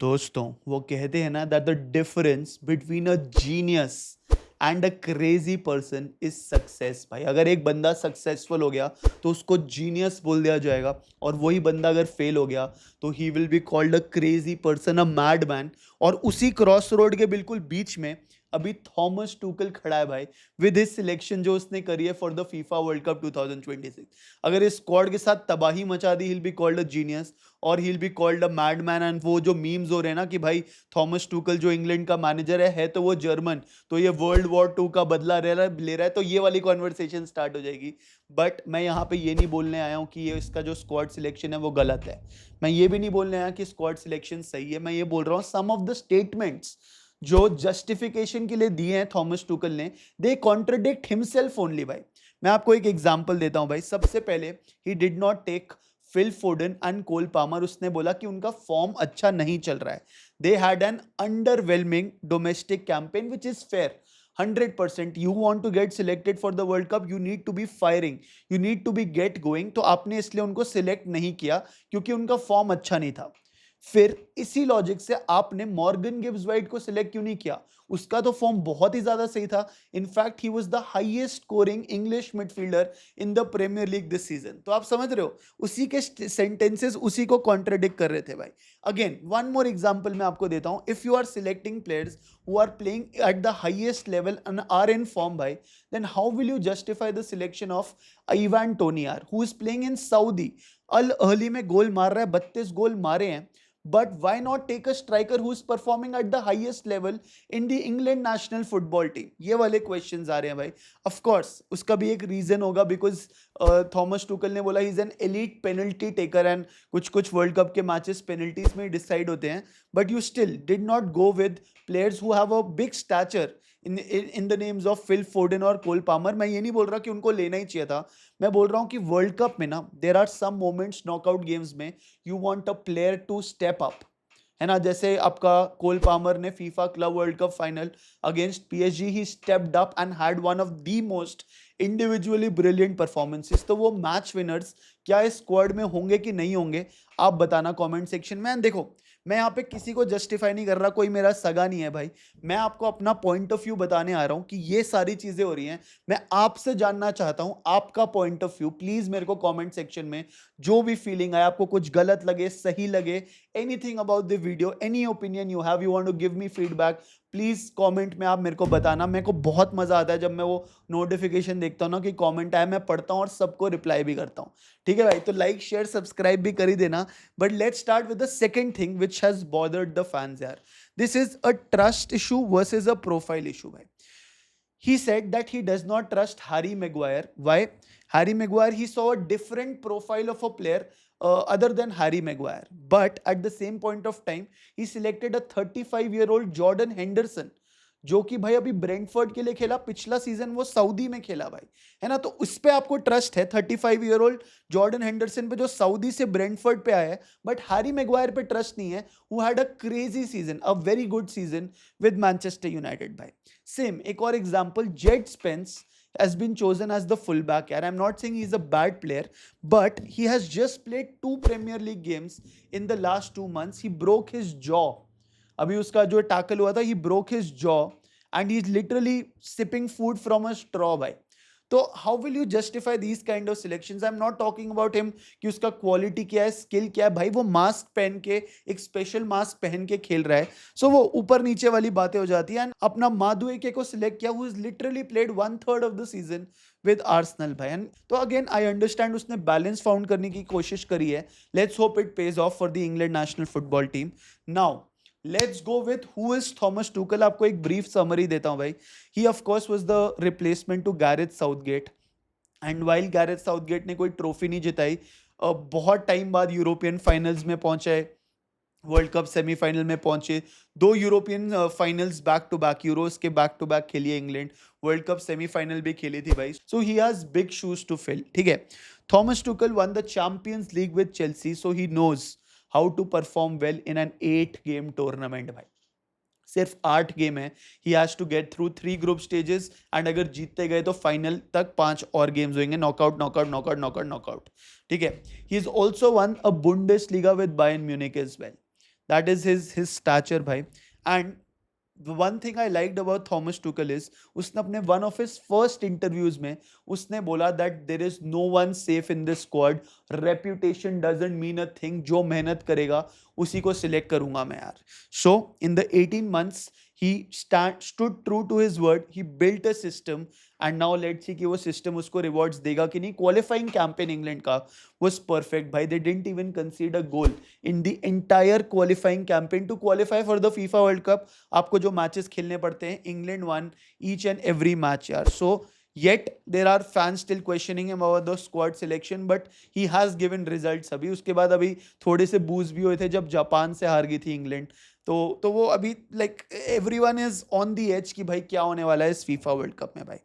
दोस्तों वो कहते हैं ना that the difference between a genius and a crazy person is success. भाई अगर एक बंदा सक्सेसफुल हो गया तो उसको जीनियस बोल दिया जाएगा, और वही बंदा अगर फेल हो गया तो ही will be called a crazy person, a mad man. और उसी क्रॉस रोड के बिल्कुल बीच में अभी थॉमस टूकल खड़ा है भाई, विद हिज सिलेक्शन जो उसने करी है for the FIFA World Cup 2026। अगर इस स्क्वाड के साथ तबाही मचा दी, he will be called a genius और he will be called a madman. And वो जो मीम्स हो रहे हैं ना कि भाई थॉमस टूकल जो इंग्लैंड का मैनेजर है तो वो जर्मन, तो ये वर्ल्ड वॉर 2 का बदला ले रहा है, तो ये वाली कॉन्वर्सेशन स्टार्ट हो जाएगी। बट मैं यहाँ पे ये नहीं बोलने आया हूँ कि ये इसका जो स्क्वाड सिलेक्शन है वो गलत है। मैं ये भी नहीं बोलने आया कि स्क्वाड सिलेक्शन सही है। मैं ये बोल रहा हूँ सम ऑफ द स्टेटमेंट्स जो जस्टिफिकेशन के लिए दिए हैं थॉमस टूकल ने, दे कॉन्ट्रडिक्ट हिमसेल्फ ओनली। भाई मैं आपको एक एग्जांपल देता हूं भाई। सबसे पहले he did not take Phil Foden and Cole Palmer. उसने बोला कि उनका फॉर्म अच्छा नहीं चल रहा है। They had an underwhelming domestic campaign which is fair. 100% you want to get selected for the World Cup, you need to be firing, you need to be get going. तो आपने इसलिए उनको सिलेक्ट नहीं किया क्योंकि उनका फॉर्म अच्छा नहीं था। फिर इसी लॉजिक से आपने मॉर्गन गिब्स वाइट को सिलेक्ट क्यों नहीं किया? उसका तो फॉर्म बहुत ही ज्यादा सही था। In fact he was the highest scoring English midfielder in the Premier League this season. तो आप समझ रहे हो, उसी के सेंटेंसेस उसी को कॉन्ट्रडिक्ट कर रहे थे भाई। अगेन वन मोर एग्जांपल मैं आपको देता हूं। If you are selecting players who are playing at the highest level and are in form भाई, then how will you justify the selection of Ivan Toney who is playing in Saudi? Al Ahli में goal मार रहा है, 32 गोल मारे हैं। But why not take a striker who is performing at the highest level in the England national football team? ये वाले questions आ रहे हैं भाई। ऑफ कोर्स उसका भी एक रीजन होगा, बिकॉज थॉमस टुकल ने बोला he is an elite penalty taker and कुछ कुछ वर्ल्ड कप के मैचेस पेनल्टीज में डिसाइड होते हैं। But you still did not go with players who have a big stature in the names of fill Foden और Cole Palmer. मैं ये नहीं बोल रहा कि उनको लेना ही चाहिए था। मैं बोल रहा हूँ कि वर्ल्ड कप में ना there are some moments knockout games में you want a player to step up, है ना। जैसे आपका कोल पामर ने FIFA Club World Cup final against PSG he stepped up and had one of the most individually brilliant performances. तो वो match winners क्या इस स्क्वाड में होंगे कि नहीं होंगे, आप बताना कमेंट सेक्शन में। एंड देखो, मैं यहाँ पे किसी को जस्टिफाई नहीं कर रहा, कोई मेरा सगा नहीं है भाई। मैं आपको अपना पॉइंट ऑफ व्यू बताने आ रहा हूँ कि ये सारी चीजें हो रही हैं। मैं आपसे जानना चाहता हूँ आपका पॉइंट ऑफ व्यू। प्लीज मेरे को कमेंट सेक्शन में जो भी फीलिंग आए, आपको कुछ गलत लगे, सही लगे, anything about the video, any opinion you have, you want to give me feedback, please comment में आप मेरे को बताना। मेरे को बहुत मजा आता है जब मैं वो नोटिफिकेशन देखता हूँ ना कि कमेंट आया, मैं पढ़ता हूँ और सबको रिप्लाई भी करता हूँ। ठीक है भाई, तो लाइक शेयर सब्सक्राइब भी कर ही देना। But let's start with the second thing which has bothered the fans यार। This is a trust issue versus a profile issue भाई। He said that he does not trust Harry Maguire. Why? Harry Maguire, he saw a different profile of a player other than Harry Maguire. But at the same point of time, he selected a 35-year-old Jordan Henderson, जो कि भाई अभी Brentford के लिए खेला, पिछला season वो Saudi में खेला भाई, है ना। तो उस पे आपको ट्रस्ट है 35-year-old जॉर्डन हेंडरसन पे जो सऊदी से ब्रेंटफोर्ड पे आया है। बट हैरी मैग्वायर पे ट्रस्ट नहीं है, who had a crazy season, a very good season with Manchester United भाई। सेम एक और example, Z Spence has been chosen as the fullback. And I'm not saying he's a bad player, but he has just played 2 Premier League games in the last 2 months. He broke his jaw. अभी उसका जो tackle हुआ था, he broke his jaw and he's literally sipping food from a straw भाई। तो how will you justify these kind of selections? I am not talking about him कि उसका quality क्या है, स्किल क्या है। भाई वो मास्क पहन के, एक स्पेशल मास्क पहन के खेल रहा है, सो वो ऊपर नीचे वाली बातें हो जाती है। एंड अपना मादुएके को सिलेक्ट किया, who is literally played 1/3 of the season with Arsenal भाई। एंड तो अगेन आई अंडरस्टैंड उसने बैलेंस फाउंड करने की कोशिश करी है। Let's hope it pays off for the England national football team. Now let's go with who is Thomas Tuchel. आपको एक ब्रीफ समरी देता हूं भाई। He of course was the replacement to Gareth Southgate, and while Gareth Southgate ने कोई trophy नहीं जिताई, बहुत time बाद यूरोपियन फाइनल्स में पहुंचे, वर्ल्ड कप सेमीफाइनल में पहुंचे, 2 European finals back to back, Euros के बैक टू बैक खेली है इंग्लैंड, वर्ल्ड कप सेमीफाइनल भी खेली थी भाई। So he has big shoes to fill. ठीक है, Thomas Tuchel won the Champions League with Chelsea, so he knows how to perform well in an 8 game tournament भाई। सिर्फ 8 गेम है, he has to get through 3 group stages, and अगर जीतते गए तो final तक 5 और गेम्स होंगे, knockout knockout knockout knockout knockout. ठीक है, he is also won a Bundesliga with Bayern Munich as well. That is his stature, bhai. And the one thing I liked about Thomas Tuchel is उसने अपने one of his first interviews में उसने बोला that there is no one safe in this squad. Reputation doesn't mean a thing. जो मेहनत करेगा उसी को select करूंगा मैं यार. So in the 18 months he stood true to his word. He built a system and now let's see कि वो system उसको rewards देगा कि नहीं. Qualifying campaign England का was perfect भाई. They didn't even concede a goal in the entire qualifying campaign to qualify for the FIFA World Cup. आपको जो matches खेलने पड़ते हैं, England won each and every match यार. So yet there are fans still questioning him about the squad selection, but he has given results. अभी उसके बाद अभी थोड़े से boost भी हुए थे जब जापान से हार गई थी इंग्लैंड. तो वो अभी like everyone is on the edge कि भाई क्या होने वाला है इस फीफा वर्ल्ड कप में भाई.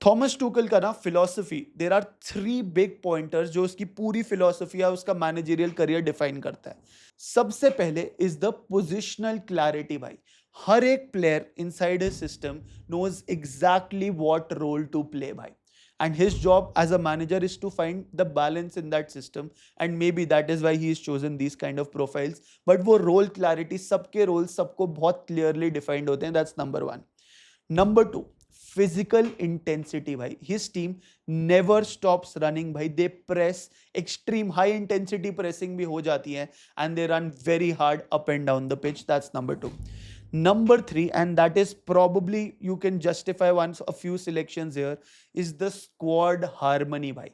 थॉमस टूकल का ना philosophy, there are 3 big pointers जो उसकी पूरी फिलॉसफी है उसका मैनेजरियल करियर डिफाइन करता है. सबसे पहले इज द पोजिशनल क्लैरिटी भाई. हर एक player inside his system knows exactly what role to play भाई. And his job as a manager is to find the balance in that system, and maybe that is why he has chosen these kind of profiles. But वो role clarity, सबके roles सबको बहुत clearly defined होते हैं. That's number 1. Number 2, physical intensity भाई. His team never stops running भाई. They press, extreme high intensity pressing भी हो जाती है, and they run very hard up and down the pitch. That's number 2. Number 3, and that is probably you can justify once a few selections here, is the squad harmony भाई.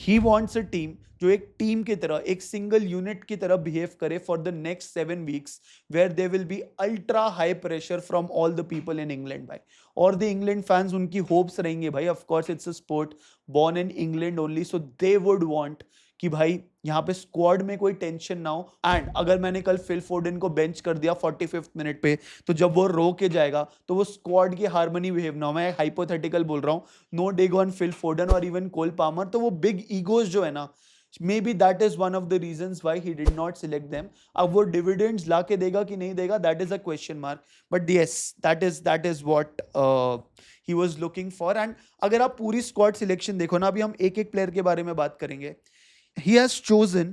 He wants a team जो एक team की तरह, एक single unit की तरह behave करे for the next 7 weeks, where there will be ultra high pressure from all the people in England भाई. और the England fans उनकी hopes रहेंगे भाई. Of course it's a sport born in England only, so they would want कि भाई यहाँ पे squad में कोई टेंशन ना हो. एंड अगर मैंने कल फिल फोर्डन को बेंच कर दिया 45th मिनट पे, तो जब वो रो के जाएगा तो वो स्क्वाड की हार्मनी बिहेव ना हो. मैं हाइपोथेटिकल बोल रहा हूँ, no dig on Phil Foden और इवन कोल पामर. तो वो बिग ईगोज जो है ना, may be that is one of the reasons why he did not select them. अब वो डिविडेंड्स ला के देगा कि नहीं देगा, that is a question mark. But yes, that is what he was looking for. And अगर आप पूरी स्क्वाड सिलेक्शन देखो ना, अभी हम एक एक प्लेयर के बारे में बात करेंगे. He has chosen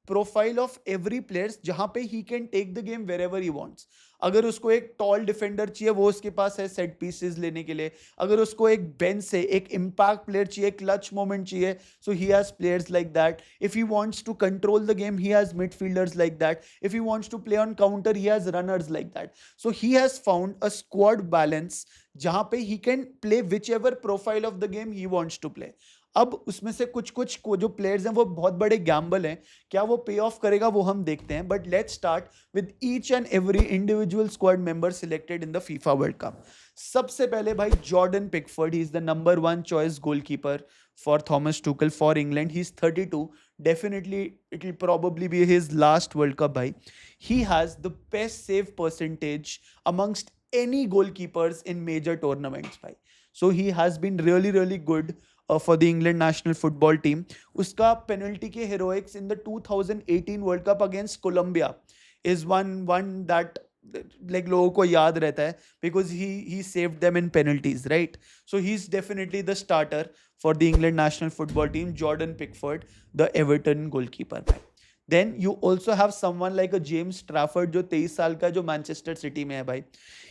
profile of every player जहां पे he can take the game wherever he wants. अगर उसको एक टॉल डिफेंडर चाहिए, वो उसके पास है सेट पीसेस लेने के लिए. अगर उसको एक बेंच से एक इम्पैक्ट प्लेयर चाहिए, क्लच मोमेंट चाहिए, so he has players like that. If he wants to control the game, he has midfielders like that. If he wants to play on counter, he has runners like that. So he has found a squad balance जहां पे he can play whichever profile of the game he wants to play. अब उसमें से कुछ कुछ जो players हैं वो बहुत बड़े गैम्बल हैं. क्या वो पे ऑफ करेगा वो हम देखते हैं. But let's start with each and every individual squad member selected in the FIFA World Cup. सबसे पहले भाई Jordan Pickford. He is the number 1 choice goalkeeper for Thomas Tuchel for England. He is 32. Definitely it will probably be his last World Cup भाई. He has the best save percentage amongst any goalkeepers in major tournaments भाई. So he has been really really good for the England national football team. उसका penalty के heroics in the 2018 World Cup against Colombia is one that like लोगों को याद रहता है because he saved them in penalties, right? So he's definitely the starter for the England national football team, Jordan Pickford, the Everton goalkeeper. Then you also have someone like a James Trafford जो 23 साल का, जो Manchester city में है भाई.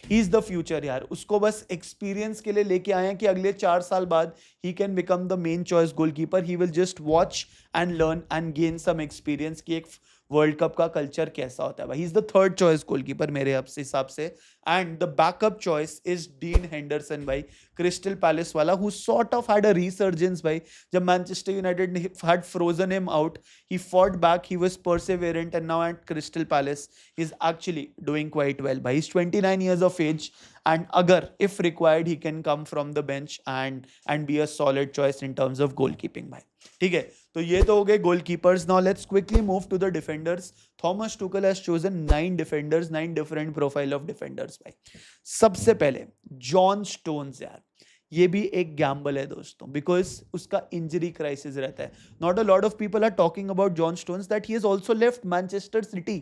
He is the future यार. उसको बस एक्सपीरियंस के लिए लेके आए हैं कि अगले 4 साल बाद he can become the main choice goalkeeper. He will just watch and learn and gain some experience कि एक वर्ल्ड कप का कल्चर कैसा होता है भाई. He is the 3rd choice goalkeeper मेरे हिसाब से. And the backup choice is Dean Henderson भाई, क्रिस्टल पैलेस वाला, who sort of had a resurgence भाई. जब Manchester United had frozen him out, he fought back, he was perseverant, and now at Crystal Palace he's actually doing quite well. But he's 29 years of age, and agar if required he can come from the bench and be a solid choice in terms of goalkeeping भाई. ठीक है, तो ये तो हो गए goalkeepers. Now let's quickly move to the defenders. Thomas Tuchel has chosen 9 defenders, 9 different profile of defenders भाई. सबसे पहले जॉन स्टोन्स यार. ये भी एक गैम्बल है दोस्तों, बिकॉज उसका इंजरी क्राइसिस रहता है. Not a lot of people are talking about John Stones that he has also left Manchester City.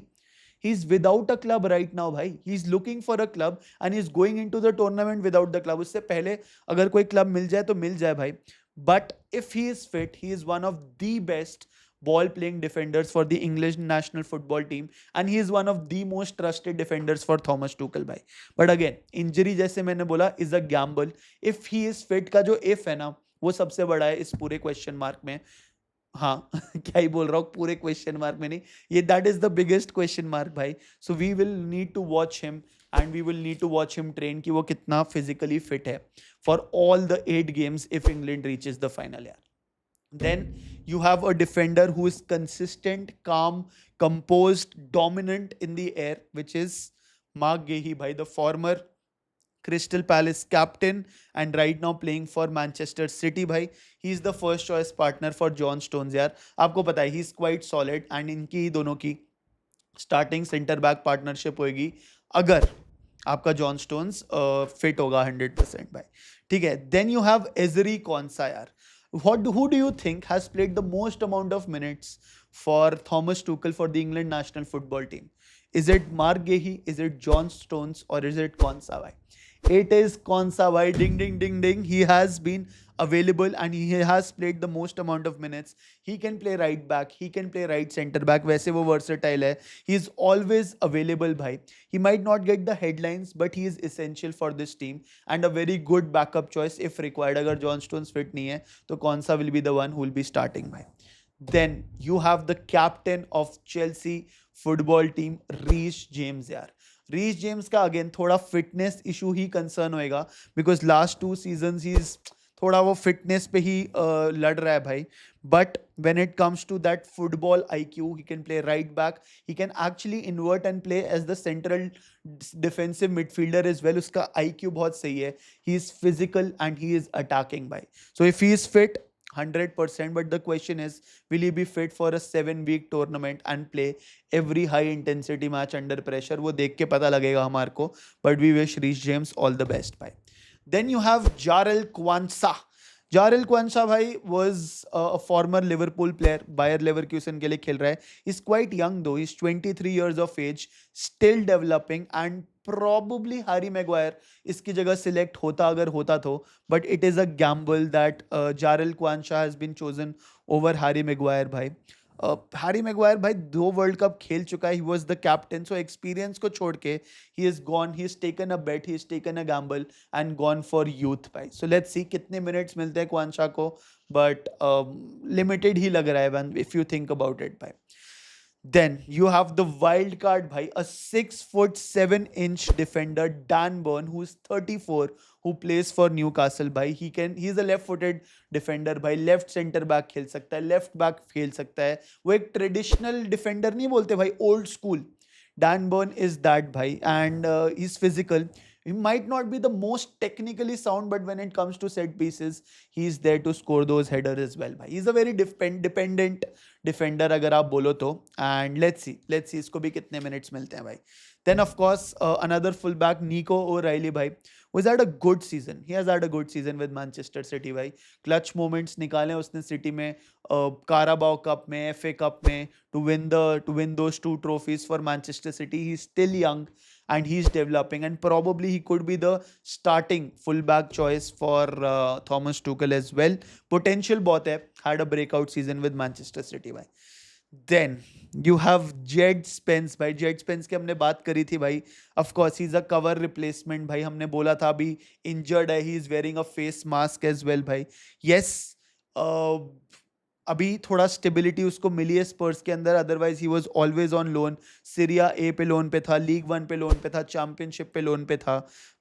He is without a club right now भाई. He is looking for a club and he is going into the tournament without the club. उससे पहले अगर कोई club मिल जाए तो मिल जाए भाई. But if he is fit, he is one of the best ball playing defenders for the English national football team, and he is one of the most trusted defenders for Thomas Tuchel भाई. But again, injury जैसे मैंने बोला is a gamble. If he is fit का जो if है ना, वो सबसे बड़ा है इस पूरे क्वेश्चन मार्क में. हाँ क्या ही बोल रहा हूँ, पूरे क्वेश्चन मार्क में नहीं, ये that is the biggest question mark भाई. So we will need to watch him and we will need to watch him train कि वो कितना फिजिकली फिट है for all the 8 games if England reaches the final यार. Then you have a defender who is consistent, calm, composed, dominant in the air, which is Mark Gahey, bhai, the former Crystal Palace captain and right now playing for Manchester City भाई. He is the first choice partner for John Stones यार. आपको पता है he is quite solid and इनकी दोनों की starting centre back partnership होगी अगर आपका जॉन स्टोन्स फिट होगा 100% भाई. ठीक है. देन यू हैव एजरी कॉन्सा यार. Who do you think has played the most amount of minutes for Thomas Tuchel for the England national football team? Is it Mark Gahey? Is it John Stones? Or is it Konsa bhai? It is Konsa bhai. Ding ding ding ding. He has been available and he has played the most amount of minutes. He can play right back. He can play right center back. वैसे वो versatile है. He is always available भाई. He might not get the headlines but he is essential for this team and a very good backup choice if required. अगर John Stones fit नहीं है तो Konsa will be the one who will be starting भाई. Then you have the captain of Chelsea football team, Reece James यार. Reece James का again थोड़ा fitness issue ही concern होएगा because last 2 seasons ही थोड़ा वो फिटनेस पे ही लड़ रहा है भाई. But when it comes to that football IQ, he can play right back. He can actually invert and play as the central defensive midfielder as well. उसका IQ बहुत सही है. He is physical and he is attacking भाई. So if he is fit 100%, but the question is, will he be fit for a 7-week tournament and play every high intensity match under pressure? वो देख के पता लगेगा हमारे को. But we wish Reece James all the best भाई. Then you have Jarell Quansah. Jarell Quansah भाई was a former Liverpool player. Bayer Leverkusen के लिए खेल रहा है. He's quite young though. He's 23 years of age, still developing and probably Harry Maguire इसकी जगह select होता अगर होता तो. But it is a gamble that Jarell Quansah has been chosen over Harry Maguire भाई. हैरी मैगवायर भाई 2 World Cup खेल चुका है. He was the captain. So experience को छोड़ के he is gone. He is taken a bet. He is taken a gamble and gone for youth भाई. So let's see कितने मिनट्स मिलते हैं क्वांशा को. बट लिमिटेड ही लग रहा है if you think about it भाई. Then you have the wild card bhai, a 6'7" defender, Dan Burn, who is 34, who plays for Newcastle bhai. He's a left-footed defender bhai. Left center back खेल सकता है, left back खेल सकता है. वो एक traditional defender नहीं बोलते भाई, old school. Dan Burn is that bhai, and he's physical. He might not be the most technically sound, but when it comes to set pieces, he's there to score those headers as well. Bhai. He's a very dependent defender अगर आप बोलो तो. And let's see इसको भी कितने minutes मिलते हैं भाई. Then of course another fullback, Nico O'Reilly भाई, who's had a good season. He has had a good season with Manchester City भाई. Clutch moments निकाले उसने City में, Carabao Cup में, FA Cup में, to win those 2 trophies for Manchester City. He's still young and he's developing and probably he could be the starting fullback choice for Thomas Tuchel as well. Potential बहुत है. Had a breakout season with Manchester City भाई. Then you have Jed Spence भाई. Jed Spence की हमने बात करी थी भाई. Of course he's a cover replacement भाई. हमने बोला था अभी injured है. He is wearing a face mask as well भाई. Yes, अभी थोड़ा स्टेबिलिटी उसको मिली है स्पर्स के अंदर. Otherwise he was always on loan. Serie A पे लोन पे था, लीग 1 पे लोन पे था, चैंपियनशिप पे लोन पे था.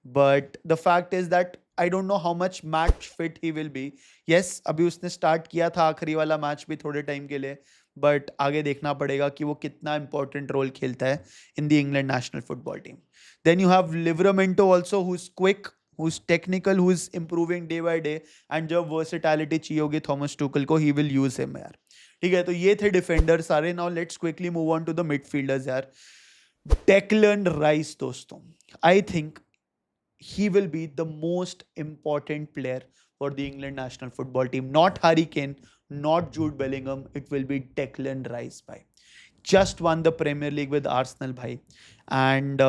But the fact is that I don't know how much match fit he will B. Yes, अभी उसने स्टार्ट किया था आखिरी वाला मैच भी थोड़े टाइम के लिए, बट आगे देखना पड़ेगा कि वो कितना इंपॉर्टेंट रोल खेलता है in the England national football team. Then you have Livramento also, who is quick, who's technical, who is improving day by day, and जब versatility चाहिए होगी थॉमस टुकल को, he will use him यार. ठीक है, तो ये थे डिफेंडर सारे. Now let's quickly move on to the midfielders यार. डेक्लन राइस दोस्तों, I think he will be the most important player for the England national football team. Not Harry Kane, not Jude Bellingham, it will be Declan Rice भाई. just won the Premier League with Arsenal भाई, and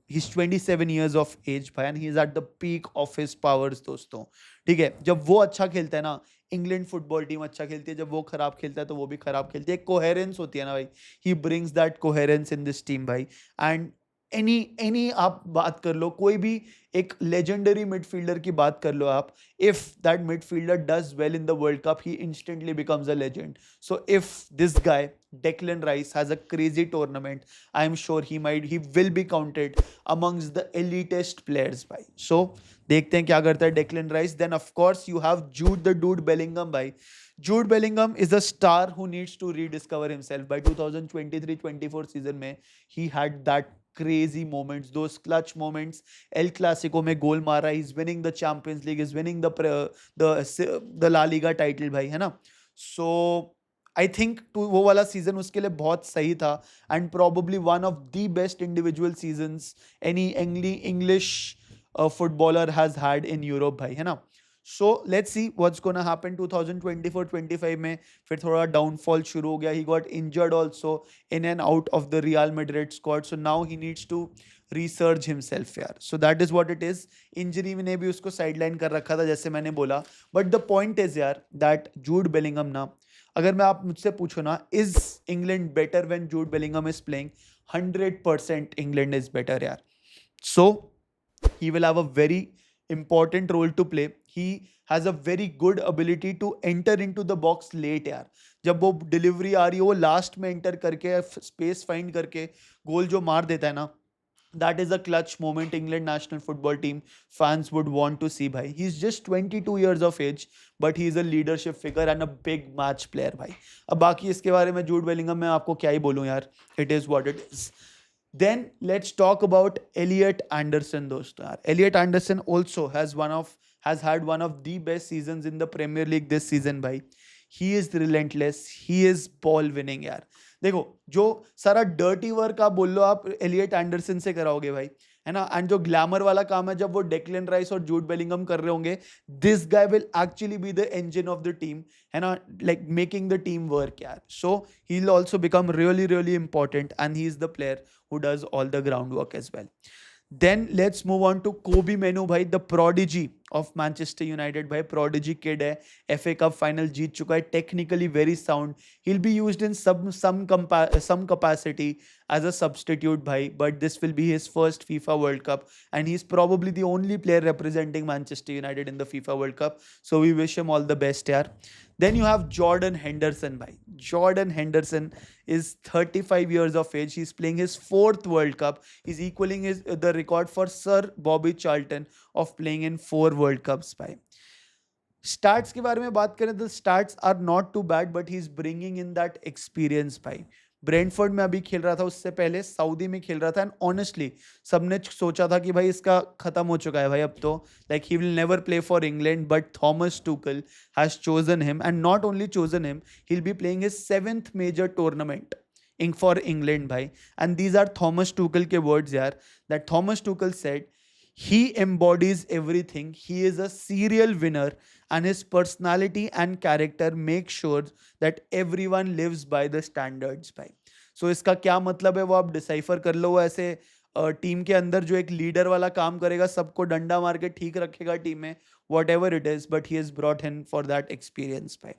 he's 27 years of age भाई, and he's at the peak of his powers दोस्तों. ठीक है, जब वो अच्छा खेलता है ना, इंग्लैंड फुटबॉल टीम अच्छा खेलती है, जब वो खराब खेलता है तो वो भी खराब खेलती है, कोहेरेंस होती है ना भाई, he brings that coherence in this team भाई. एंड एनी आप बात कर लो, कोई भी एक लेजेंडरी मिडफील्डर की बात कर लो आप, if that midfielder does well in the World Cup, he instantly becomes a legend. So if this guy Declan Rice has a crazy tournament, I am sure he will be counted amongst the elitist players भाई. So देखते हैं क्या करता है Declan Rice. Then of course you have Jude the Dude Bellingham भाई. Jude Bellingham is a star who needs to rediscover himself. By 2023-24 season में he had that crazy moments, those clutch moments. El Clasico में गोल मारा, he's winning the Champions League, he's winning the La Liga title भाई, है ना. So I think वो वाला season उसके लिए बहुत सही था, and probably one of the best individual seasons any English footballer has had in Europe भाई, है ना. So let's see what's gonna happen 2024-25 में. फिर थोड़ा डाउनफॉल शुरू हो गया, he got injured also in and out of the Real Madrid squad, so now he needs to resurge himself यार. So that is what it is. Injury ने भी उसको साइडलाइन कर रखा था जैसे मैंने बोला, but the point is यार that Jude Bellingham ना, अगर मैं आप मुझसे पूछो ना, is England better when Jude Bellingham is playing? 100% England is better यार. So he will have a very important role to play. He has a very good ability to enter into the box late यार. जब वो delivery आ रही है, वो last में enter करके space find करके गोल जो मार देता है ना, that is a clutch moment England national football team fans would want to see bhai. He's just 22 years of age, but he is a leadership figure and a big match player bhai. अब बाकी इसके बारे में Jude Bellingham मैं आपको क्या ही बोलूं यार, it is what it is. Then let's talk about Elliot Anderson दोस्तों यार. Elliot Anderson also has had one of the best seasons in the Premier League this season भाई. He is relentless, he is ball winning यार. देखो, जो सारा dirty work आप बोल लो आप एलियट एंडरसन से कराओगे भाई, है ना, एंड जो ग्लैमर वाला काम है जब वो डेक्लन राइस और जूड बेलिंगम कर रहे होंगे, this guy will actually be the engine of the team, है ना, like making the team work यार. So he will also become really really important, and he is the player who does all the ground work as well. Then let's move on to Kobe Menu भाई, the prodigy of Manchester United भाई, prodigy kid है, FA Cup final जीत चुका है, technically very sound. He'll be used in some capacity as a substitute भाई, but this will be his first FIFA World Cup, and he's probably the only player representing Manchester United in the FIFA World Cup. So we wish him all the best यार. Then you have Jordan Henderson भाई. Jordan Henderson is 35 years of age. He's playing his 4th World Cup. He's equaling the record for Sir Bobby Charlton of playing in 4 World Cups भाई. Stats के बारे में बात करें तो stats are not too bad, but he's bringing in that experience भाई. Brentford में अभी खेल रहा था, उससे पहले सऊदी में खेल रहा था, एंड ऑनेस्टली सबने सोचा था कि भाई इसका खत्म हो चुका है भाई अब तो, like he will never play for England, but Thomas Tuchel has chosen him, and not only chosen him, he will be playing his 7th major tournament for England भाई. And these are Thomas Tuchel के words यार, that Thomas Tuchel said he embodies everything, he is a serial winner, and his personality and character make sure that everyone lives by the standards भाई. So इसका क्या मतलब है वो आप decipher कर लो. वो ऐसे टीम के अंदर जो एक लीडर वाला काम करेगा, सबको डंडा मार के ठीक रखेगा टीम में, whatever it is, but he has brought in for that experience भाई.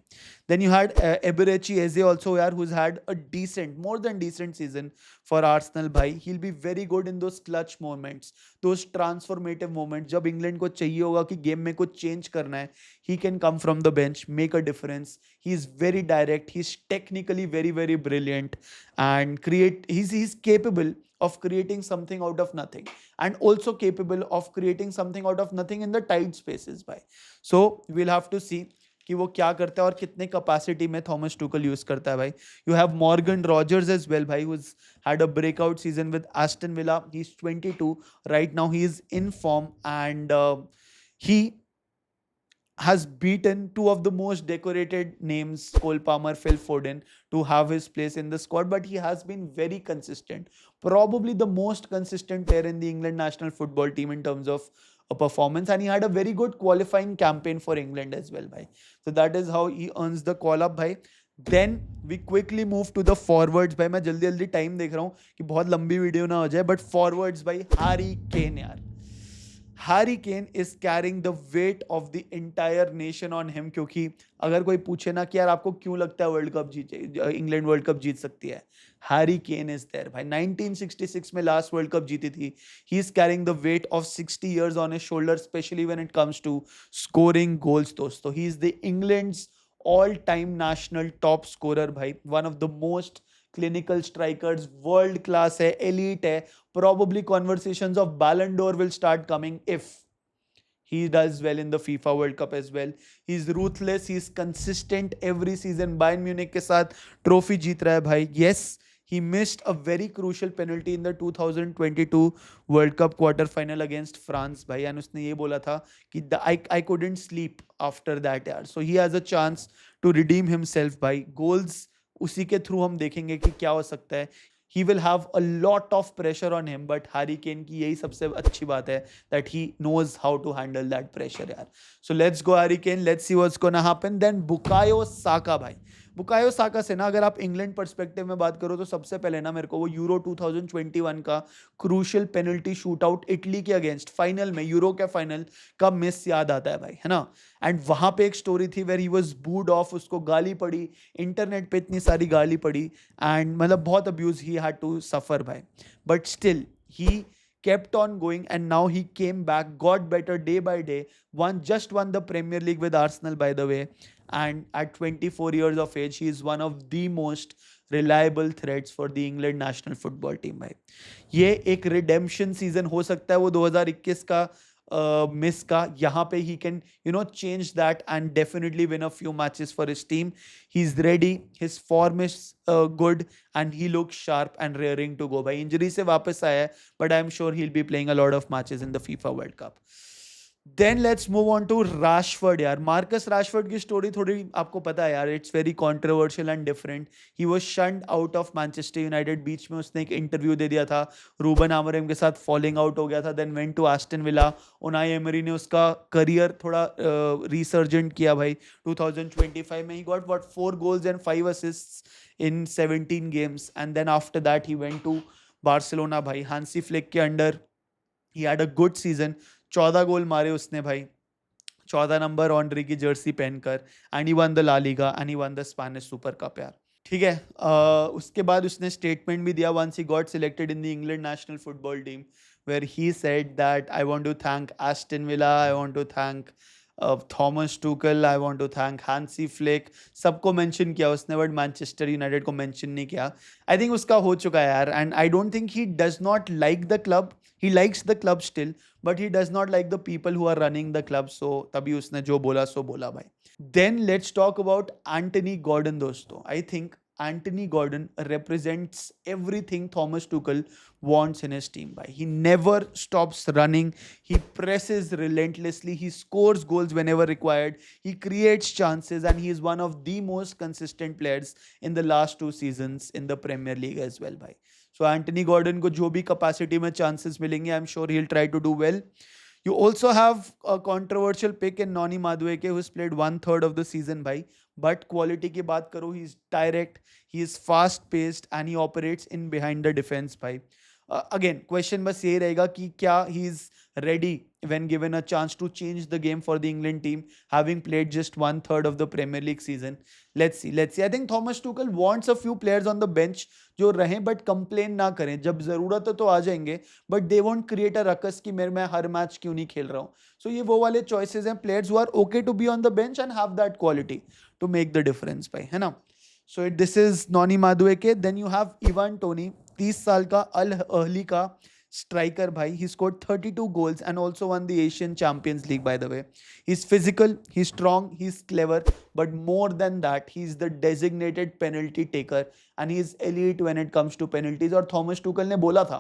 Then you had Eberechi Eze also यार, who's had a decent, more than decent season for Arsenal भाई. He'll be very good in those clutch moments, those transformative moments, जब England को चाहिए होगा कि game में कुछ चेंज करना है, he can come from the bench, make a difference. He is very direct, he's technically very very brilliant, and he's capable of creating something out of nothing, and also capable of creating something out of nothing in the tight spaces भाई. So we'll have to see कि वो क्या करता है और कितने capacity में Thomas Tuchel use करता है भाई. You have Morgan Rogers as well भाई, who's had a breakout season with Aston Villa. He's 22 right now, he is in form, and he has beaten two of the most decorated names, Cole Palmer, Phil Foden, to have his place in the squad, but he has been very consistent. Probably the most consistent player in the England national football team in terms of a performance, and he had a very good qualifying campaign for England as well, bhai. So that is how he earns the call up, bhai. Then we quickly move to the forwards भाई, मैं जल्दी जल्दी time देख रहा हूँ कि बहुत लंबी वीडियो ना हो जाए, बट फॉरवर्ड्स भाई हैरी केन यार, Harry Kane is carrying the weight of the entire nation on him, क्योंकि अगर कोई पूछे ना कि यार आपको क्यों लगता है वर्ल्ड कप जीते, इंग्लैंड वर्ल्ड कप जीत सकती है, हैरी केन इज देयर भाई। 1966 में लास्ट वर्ल्ड कप जीती थी, he is carrying the weight of 60 years on his shoulder, especially when it comes to scoring goals दोस्तों। He is the England's all time national top scorer भाई, one of the most clinical strikers, world class है, elite है, probably conversations of Ballon d'Or will start coming if he does well in the FIFA World Cup as well. He's ruthless, he's consistent every season. Bayern Munich के साथ trophy जीत रहा है भाई। Yes, he missed a very crucial penalty in the 2022 World Cup quarter final against France भाई, and उसने ये बोला था कि I couldn't sleep after that यार। So he has a chance to redeem himself भाई। Goals उसी के थ्रू हम देखेंगे कि क्या हो सकता है। He will have a lot of pressure on him, but Harry Kane की यही सबसे अच्छी बात है that he knows how to handle that pressure यार। So let's go Harry Kane, let's see what's gonna happen। Then Bukayo Saka भाई, Bukayo Saka से ना अगर आप इंग्लैंड पर्सपेक्टिव में बात करो तो सबसे पहले ना मेरे को वो यूरो 2021 का crucial penalty shoot out Italy के अगेंस्ट फाइनल में, यूरो के फाइनल का मिस याद आता है भाई, है ना। एंड वहां पे एक स्टोरी थी वेर ही वाज बूड ऑफ, उसको गाली पड़ी, इंटरनेट पे इतनी सारी गाली पड़ी, एंड मतलब बहुत abuse he had to suffer भाई, but still he kept on going and now he came back, got better day by day, won the Premier League with Arsenal by the way, and at 24 years of age he is one of the most reliable threats for the England national football team भाई। ये एक redemption season हो सकता है वो 2021 का miss का, यहाँ पे he can change that and definitely win a few matches for his team. He is ready, his form is good and he look sharp and raring to go भाई। Injury से वापस आया है but I am sure he will be playing a lot of matches in the FIFA World Cup. Then let's move on to Rashford यार। Marcus Rashford की story थोड़ी आपको पता है यार, it's very controversial and different. He was shunned out of Manchester United, बीच में उसने एक इंटरव्यू दे दिया था, रूबन आमोरिम के साथ फॉलिंग आउट हो गया था, then went to Aston Villa. Unai Emery ने उसका करियर थोड़ा रिसर्जेंट किया भाई 2025 में। He got what 4 goals and 5 assists in 17 games and then after that he went to Barcelona भाई, हांसी फ्लिक के under he had a good season. 14 goal मारे उसने भाई, 14 नंबर ऑनरी की जर्सी पहनकर, and he won the La Liga and he won the Spanish Super Cup यार। ठीक है, उसके बाद उसने स्टेटमेंट भी दिया once he got selected in the England national football team, where he said that I want to thank Aston Villa, I want to thank Thomas Tuchel, I want to thank Hansi Flick. सबको mention किया उसने but Manchester United को mention नहीं किया। I think उसका हो चुका है यार, and I don't think he does not like the club, he likes the club still but he does not like the people who are running the club. So तभी उसने जो बोला सो बोला भाई। Then let's talk about Anthony Gordon दोस्तों। I think Anthony Gordon represents everything Thomas Tuchel wants in his team by. He never stops running. He presses relentlessly. He scores goals whenever required. He creates chances and he is one of the most consistent players in the last 2 seasons in the Premier League as well by. So Anthony Gordon को जो भी capacity में chances मिलेंगे, I'm sure he'll try to do well. You also have a controversial pick in Noni Madueke who's played 1/3 of the season भाई, but quality की बात करो, he is direct, he is fast paced and he operates in behind the defense भाई। Again question बस यही रहेगा कि क्या he is ready when given a chance to change the game for the England team, having played just 1/3 of the Premier League season. Let's see. I think Thomas Tuchel wants a few players on the bench जो रहें but complain ना करें, जब जरूरत है तो आ जाएंगे, but they won't create a ruckus कि मेरे मैं हर मैच क्यों नहीं खेल रहा हूँ। सो ये वो वाले चॉइसेस हैं, players who are okay to be on the bench and have that quality to make the difference भाई, है ना। So this is Noni Madueke. Then you have Ivan Toney, 30 साल का अल अहली का स्ट्राइकर भाई। He scored 32 goals and also won the Asian Champions League by the way. He's physical, he's strong, he's clever, but more than that, he's the designated penalty taker and he's elite when it comes to penalties. और Thomas Tuchel ने बोला था,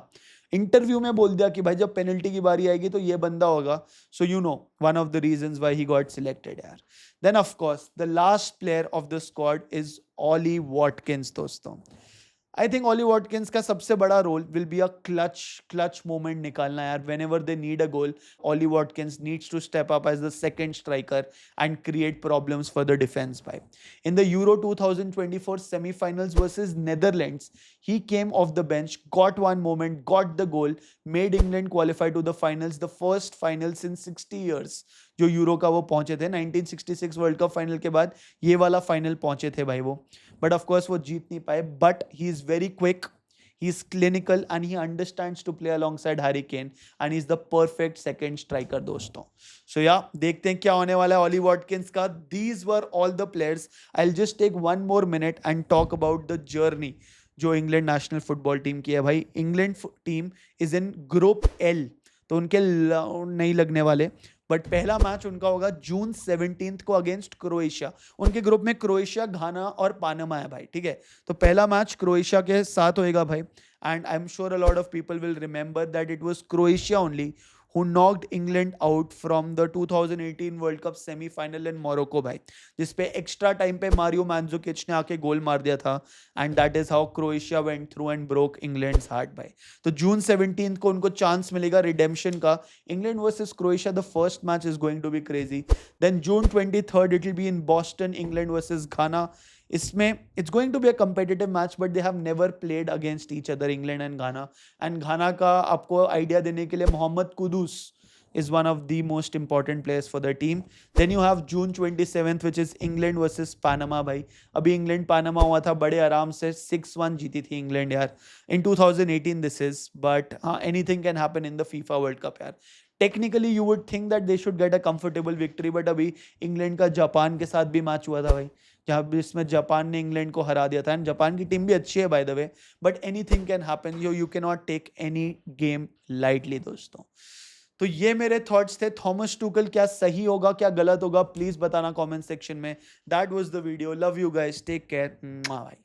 interview में बोल दिया कि भाई जब पेनल्टी की बारी आएगी तो ये बंदा होगा। So you know one of the reasons why he got selected यार। Then of course the last player of the squad is Olly Watkins दोस्तों। आई थिंक ऑली वॉटकिंस का सबसे बड़ा role will be a clutch moment निकालना यार. Whenever they need a goal, Olly Watkins needs to step up as the second striker and create problems for the defence भाई. In the Euro 2024 semi-finals versus Netherlands, he came off the bench, got one moment, got the goal, made England qualify to the finals, the first final since 60 years. जो euro का वो पहुंचे थे 1966 world Cup final के बाद ये वाला final पहुंचे थे भाई वो. बट ऑफ कोर्स वो जीत नहीं पाए. But he is very quick, he is clinical and he understands to play alongside Harry Kane and he's the perfect second striker दोस्तों. So yeah, देखते हैं क्या होने वाला है ऑली वॉटकिंस का. These were all the players. I'll just take one more minute and talk about the journey जो England national football team की है भाई. England team is in group L, तो उनके नहीं लगने वाले. बट पहला मैच उनका होगा जून 17 को अगेंस्ट क्रोएशिया. उनके ग्रुप में क्रोएशिया, घाना और पानामा है भाई. ठीक है, तो पहला मैच क्रोएशिया के साथ होएगा भाई. And I am sure a lot of people will remember that it was Croatia only who knocked England out from the 2018 world cup semifinal in Morocco भाई, जिसपे एक्स्ट्रा टाइम पे मारियो मैंजुकिच ने आके गोल मार दिया था. And that is how Croatia went through and broke England's heart भाई. तो जून 17 को उनको चांस मिलेगा रिडेम्पशन का. England versus Croatia, the first match is going to be crazy. Then June 23 it will be in Boston, England versus Ghana. इसमें it's going to be a competitive match but they have never played against each other, England and Ghana. And Ghana का आपको idea देने के लिए Mohammad Quddus is one of the most important players for the team. Then you have June 27th which is England versus Panama भाई. अभी England Panama हुआ था, बड़े आराम से 6-1 जीती थी इंग्लैंड यार. In 2018 this is, but anything can happen in the FIFA World Cup यार. Technically you would think that they should get a comfortable victory, but अभी इंग्लैंड का जापान के साथ भी मैच हुआ था भाई, जहाँ जिसमें जापान ने इंग्लैंड को हरा दिया था. एंड जापान की टीम भी अच्छी है by the way, but anything can happen. You can not take any game lightly दोस्तों. तो ये मेरे थॉट्स थे. थॉमस टूकल क्या सही होगा क्या गलत होगा, प्लीज बताना कमेंट सेक्शन में. That was the video. Love you guys, take care भाई.